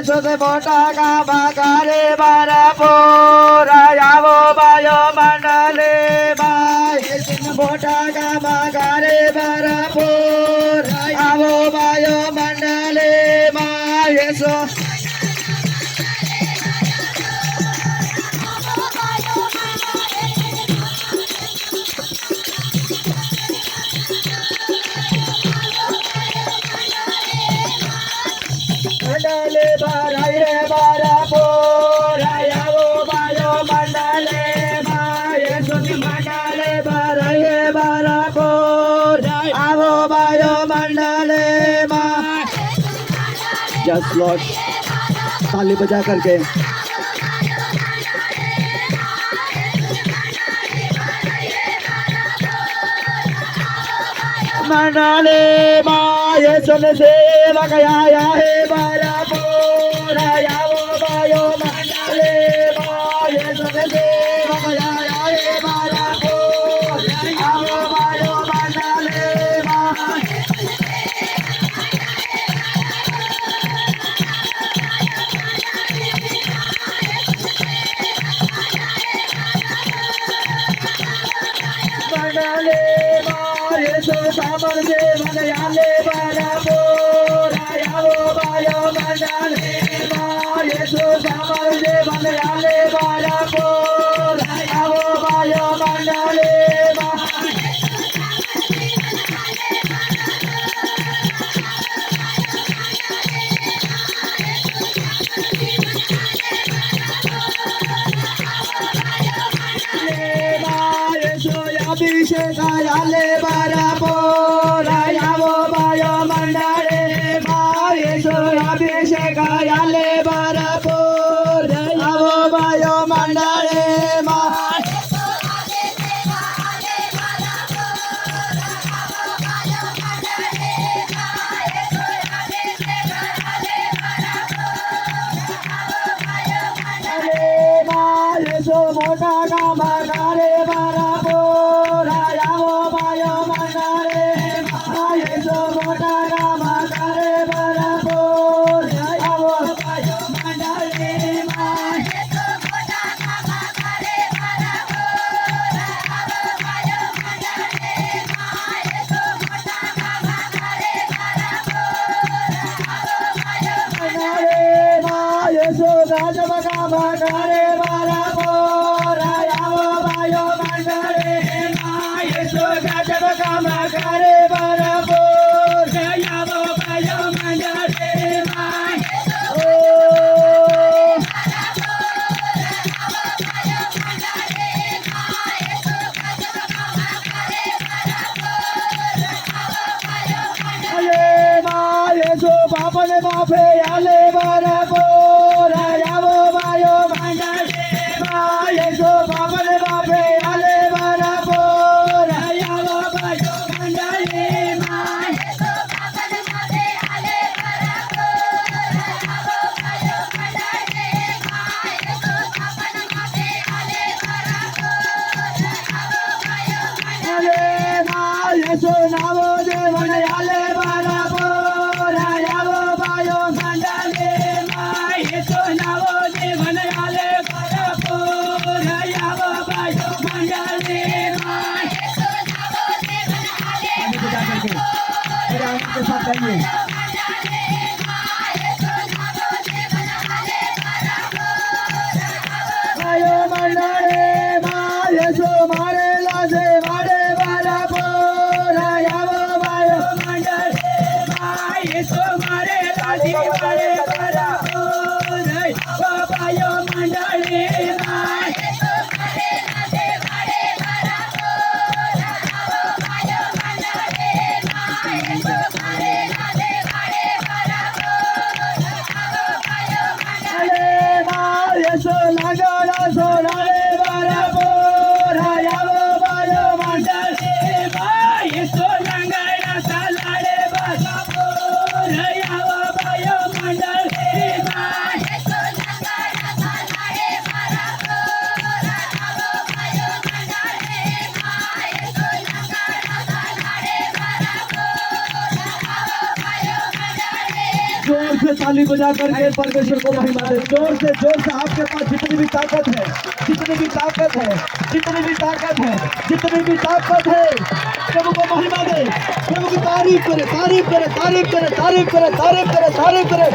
सुध मोटा गामा करे बारा पोरा आवो बायो मंडले बाय मोटा गामा करे बारा पोरा आवो बायो मंडले बाय सो मंडले बाराई रे बारा पोरा आवो बायो मंडले बाय सुधी मंडले बाराई रे बारा पोरा आवो bio Mandle by just Lord ताली बजा करके मंडले बाय सुन सेवक आया है बारा पोरा आवो बायो मंडले बाय सुन सेवक आया है बारा पोरा आवो बायो मंडले बाय मंडले बाय सुन सामर से मंडले बारा पोरा आवो बायो मंडले बाय सुन सामर से मंडले बारा पोरा आवो बायो मंडले बाय अभिषेक आले बारा पोरा आवो बायो मंडले बाय अभिषेक आले बारा पोरा आवो बायो मंडले बाय मोटा गामा करे बारा पोरा आवो बायो मंडले बाय मोटा गामा करे बारा पोरा आवो बायो मंडले बाय गाजब गामा करे बारा पोरा आवो बायो मंडले बाय गाजब गामा करे बारा पोरा आवो बायो मंडले बाय बापने बापे आले बारा पोरा आवो बायो मंडले बाय बापने बापे आले बारा पोरा आवो बायो मंडले बाय नावो देवन आले बारा पोरा आवो बायो मंडले बाय ताली बजा करके परमेश्वर को महिमा दे। जोर से आपके पास जितनी भी ताकत है, जितनी भी ताकत है, जितनी भी ताकत है, जितनी भी ताकत है, प्रभु को महिमा दे, प्रभु की तारीफ करे, तारीफ करे, तारीफ करे, तारीफ करे, तारीफ करे, तारीफ करे।